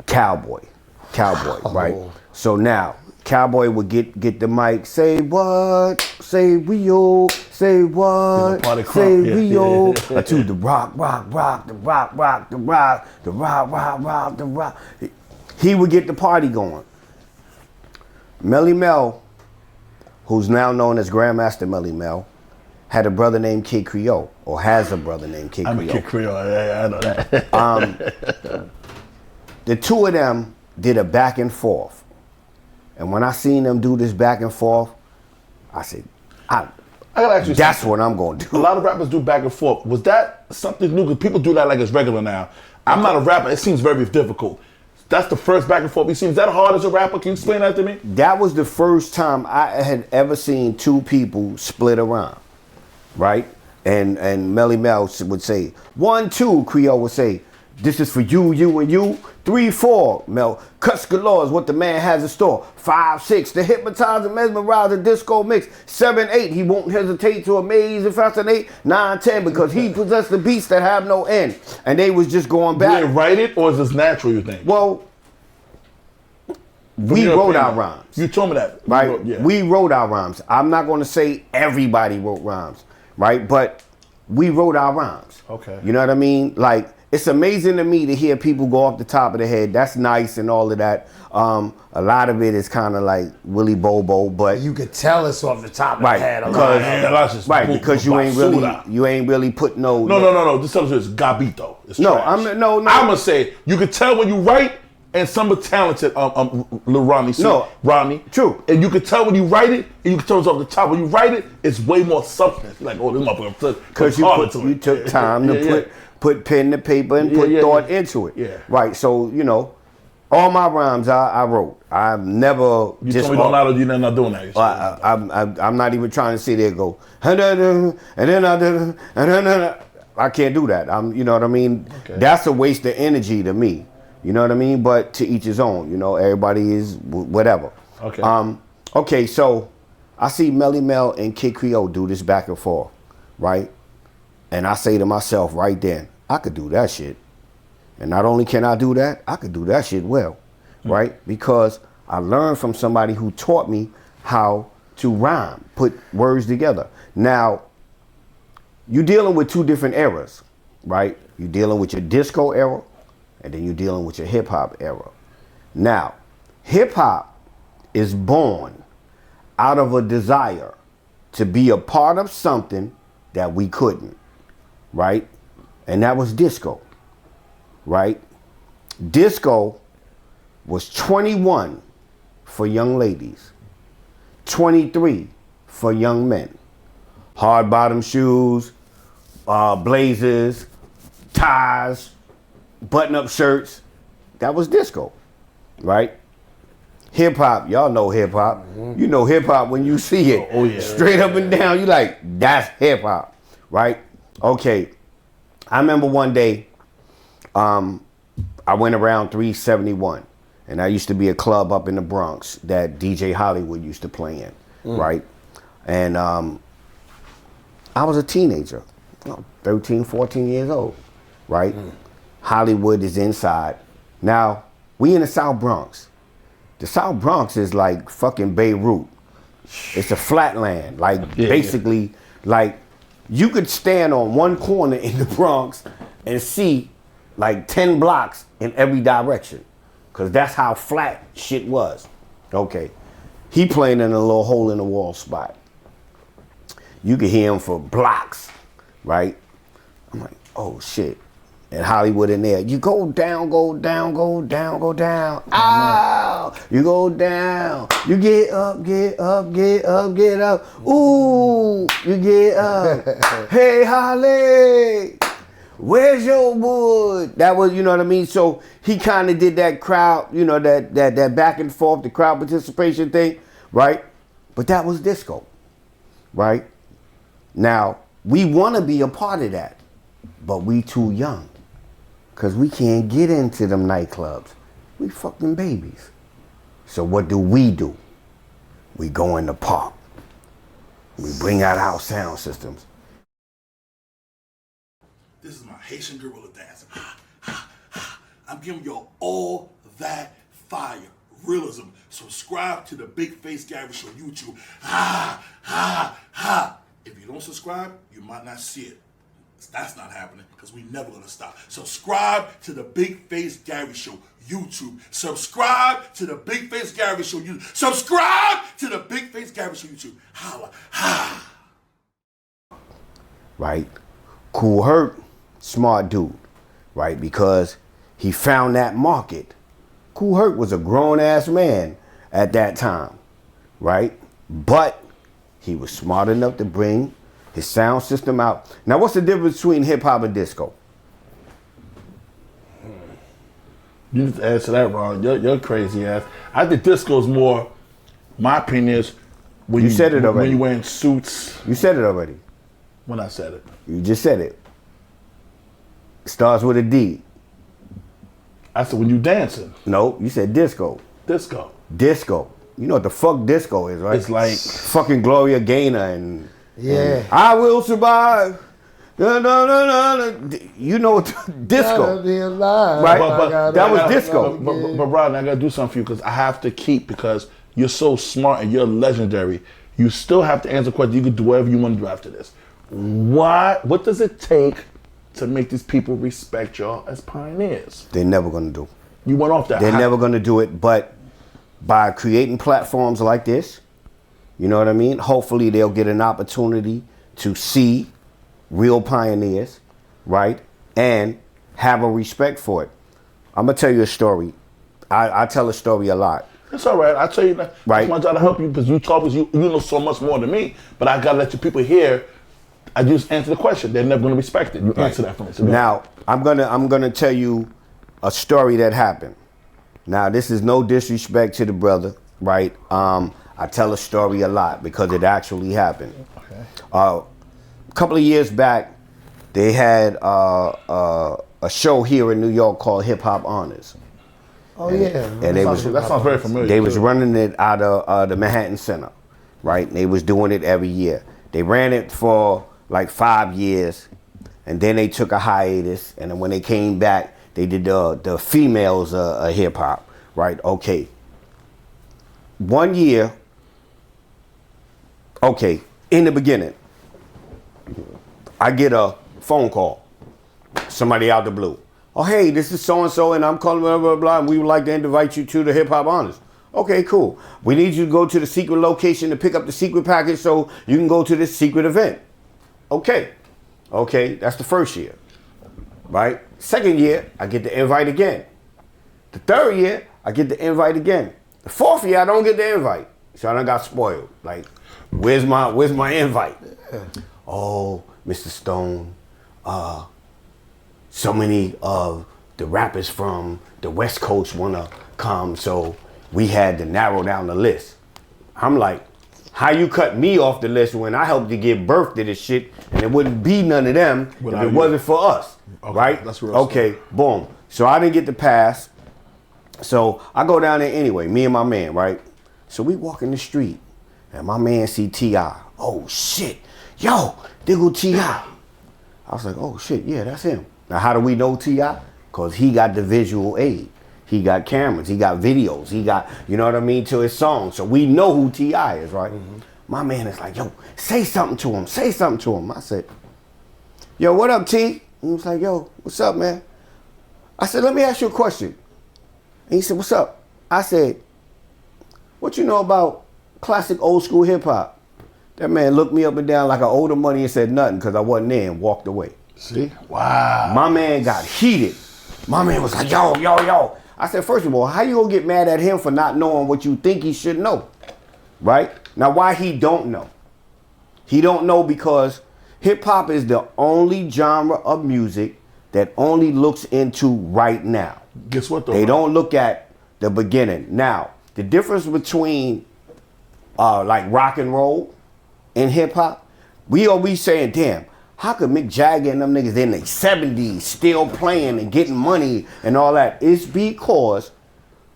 Cowboy, right? So now, Cowboy would get the mic, say what, say we old, say what, say we old, to the rock, the rock. He would get the party going. MELLE, who's now known as Grandmaster MELLE, had a brother named Kid Creole, or has a brother named Kid Creole. Kid Creole, I know that. The two of them did a back and forth. And when I seen them do this back and forth, I said, I gotta ask you that's something. What I'm gonna do. A lot of rappers do back and forth. Was that something new? Because people do that like it's regular now. I'm not a rapper, it seems very difficult. That's the first back and forth you've seen. Is that hard as a rapper? Can you explain that to me? That was the first time I had ever seen two people split around, right? And MELLE would say, 1, 2, Creole would say, this is for you, you, and you. 3, 4, Mel. Cuts galore is what the man has in store. 5, 6, the hypnotize and mesmerize the disco mix. 7, 8, he won't hesitate to amaze and fascinate. 9, 10, because he possessed the beats that have no end. And they was just going back. You didn't write it, or is this natural, you think? Well, we wrote our rhymes. You told me that. Right? We wrote our rhymes. I'm not going to say everybody wrote rhymes, right? But we wrote our rhymes. Okay. You know what I mean? Like, it's amazing to me to hear people go off the top of the head. That's nice and all of that. A lot of it is kind of like Willy Bobo, but you could tell it's off the top of the head. Because you ain't really put no. No. Just tell us it's gabito. It's no, trash. I'm gonna say you could tell when you write, and some are talented. Rodney.C. No, Rodney. True. And you could tell when you write it, and you can tell it's off the top. When you write it, it's way more substance. Like, oh, this motherfucker. Because you took time to put pen to paper and put thought into it. Yeah. Right. So, you know, all my rhymes I wrote. I've never you told me you're not doing that. I'm not even trying to sit there and go, and then I can't do that. You know what I mean? Okay. That's a waste of energy to me. You know what I mean? But to each his own. You know, everybody is whatever. Okay. Okay, so I see MELLE and Kid Creole do this back and forth, right? And I say to myself right then, I could do that shit. And not only can I do that, I could do that shit well, right? Because I learned from somebody who taught me how to rhyme, put words together. Now, you're dealing with two different eras, right? You're dealing with your disco era, and then you're dealing with your hip hop era. Now, hip hop is born out of a desire to be a part of something that we couldn't, right? And that was disco, right? Disco was 21 for young ladies, 23 for young men. Hard bottom shoes, blazers, ties, button-up shirts. That was disco, right? Hip-hop, y'all know hip-hop. Mm-hmm. You know hip-hop when you see it. Oh yeah. Straight up and down, you like, that's hip-hop, right? Okay, I remember one day, I went around 371, and I used to be a club up in the Bronx that DJ Hollywood used to play in, right? And I was a teenager, 13, 14 years old, right? Hollywood is inside. Now, we in the South Bronx. The South Bronx is like fucking Beirut. It's a flatland, like basically, like you could stand on one corner in the Bronx and see like 10 blocks in every direction, because that's how flat shit was. Okay, he playing in a little hole in the wall spot. You could hear him for blocks, right? I'm like, oh shit. And Hollywood in there, you go down, go down, go down, go down. Ow! You go down. You get up, get up, get up, get up. Ooh, you get up. Hey, Holly, where's your wood? That was, you know what I mean? So he kind of did that crowd, you know, that back and forth, the crowd participation thing, right? But that was disco, right? Now, we want to be a part of that, but we too young. Because we can't get into them nightclubs. We fucking babies. So what do? We go in the park. We bring out our sound systems. This is my Haitian gorilla dance. I'm giving you all that fire. Realism. Subscribe to the Big Face Gary Show YouTube. If you don't subscribe, you might not see it. That's not happening because we never gonna stop. Subscribe to the Big Face Gary Show YouTube. Subscribe to the Big Face Gary Show YouTube. Subscribe to the Big Face Gary Show YouTube. Holla, ha. Right? Kool Herc, smart dude, right? Because he found that market. Kool Herc was a grown-ass man at that time, right? But he was smart enough to bring his sound system out. Now, what's the difference between hip-hop and disco? You need to answer that, Ron. You're crazy ass. I think disco is more, my opinion is, when You said it already. When you wearing suits. You said it already. When I said it. You just said it. Starts with a D. I said when you dancing. No, you said disco. Disco. Disco. You know what the fuck disco is, right? It's like fucking Gloria Gaynor and Yeah. I will survive. Da, da, da, da, da. You know what disco, Gotta be alive. right? I That was gotta- disco. But Rodney, I gotta do something for you because I have to keep, because you're so smart and you're legendary. You still have to answer questions. You can do whatever you want to do after this. What does it take to make these people respect y'all as pioneers? They're never gonna do. You went off that. They're never gonna do it, but by creating platforms like this, you know what I mean? Hopefully they'll get an opportunity to see real pioneers, right? And have a respect for it. I'm gonna tell you a story. I tell a story a lot. It's all right. I tell you that. Right. It's my job to help you because you talk, because you know so much more than me. But I gotta let you people hear. I just answer the question. They're never gonna respect it. You answer that for me. So Now, I'm gonna tell you a story that happened. Now, this is no disrespect to the brother, right? I tell a story a lot because it actually happened. Okay. A couple of years back, they had a show here in New York called Hip Hop Honors. Oh yeah. And that sounds very familiar. They was too. running it out of the Manhattan Center, right? And they was doing it every year. They ran it for like 5 years, and then they took a hiatus. And then when they came back, they did the females hip hop, right? Okay. 1 year. Okay, in the beginning, I get a phone call. Somebody out the blue. Oh, hey, this is so-and-so, and I'm calling blah, blah, blah, and we would like to invite you to the Hip Hop Honors. Okay, cool. We need you to go to the secret location to pick up the secret package so you can go to this secret event. Okay. Okay, that's the first year, right? Second year, I get the invite again. The third year, I get the invite again. The fourth year, I don't get the invite. So I done got spoiled. Like, where's my invite? Oh, Mr. Stone, so many of the rappers from the West Coast wanna come, so we had to narrow down the list. I'm like, how you cut me off the list when I helped to give birth to this shit and it wouldn't be none of them if it wasn't for us, Okay, right? that's real Okay, boom. So I didn't get the pass. So I go down there anyway, me and my man, right? So we walk in the street and my man see T.I. Oh shit, yo, there go T.I. I was like, oh shit, yeah, that's him. Now how do we know T.I.? Because he got the visual aid. He got cameras, he got videos, he got, you know what I mean, to his song. So we know who T.I. is, right? Mm-hmm. My man is like, yo, say something to him, say something to him. I said, yo, what up, T? And he was like, yo, what's up, man? I said, let me ask you a question. And he said, what's up? I said, what you know about classic old school hip hop? That man looked me up and down like I owed him money and said nothing because I wasn't there and walked away. See? Wow. My man got heated. My man was like, yo, yo, yo. I said, first of all, how you gonna get mad at him for not knowing what you think he should know? Right? Now, why he don't know? He don't know because hip hop is the only genre of music that only looks into right now. Guess what though? They don't look at the beginning. Now, the difference between like rock and roll and hip hop, we always saying, damn, how could Mick Jagger and them niggas in their 70s still playing and getting money and all that? It's because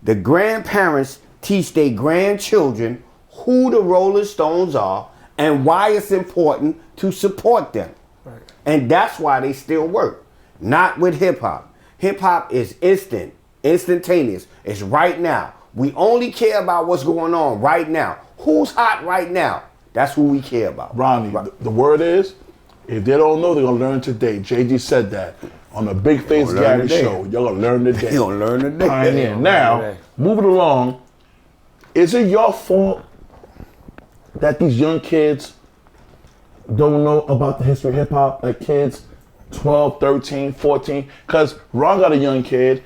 the grandparents teach their grandchildren who the Rolling Stones are and why it's important to support them. Right. And that's why they still work. Not with hip hop. Hip hop is instantaneous. It's right now. We only care about what's going on right now. Who's hot right now? That's who we care about. Ronnie, the word is, if they don't know, they're going to learn today. JG said that on the Big Face Gary Show. You're going to learn today. You're going to learn today. Pioneer. Now, moving along, is it your fault that these young kids don't know about the history of hip hop? Like kids 12, 13, 14? Because Ron got a young kid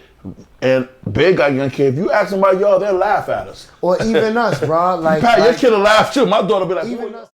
and Big got a young kid. If you ask them about y'all, they'll laugh at us. Or even us, bro. Like, Pat, your kid will laugh too. My daughter will be like, even us.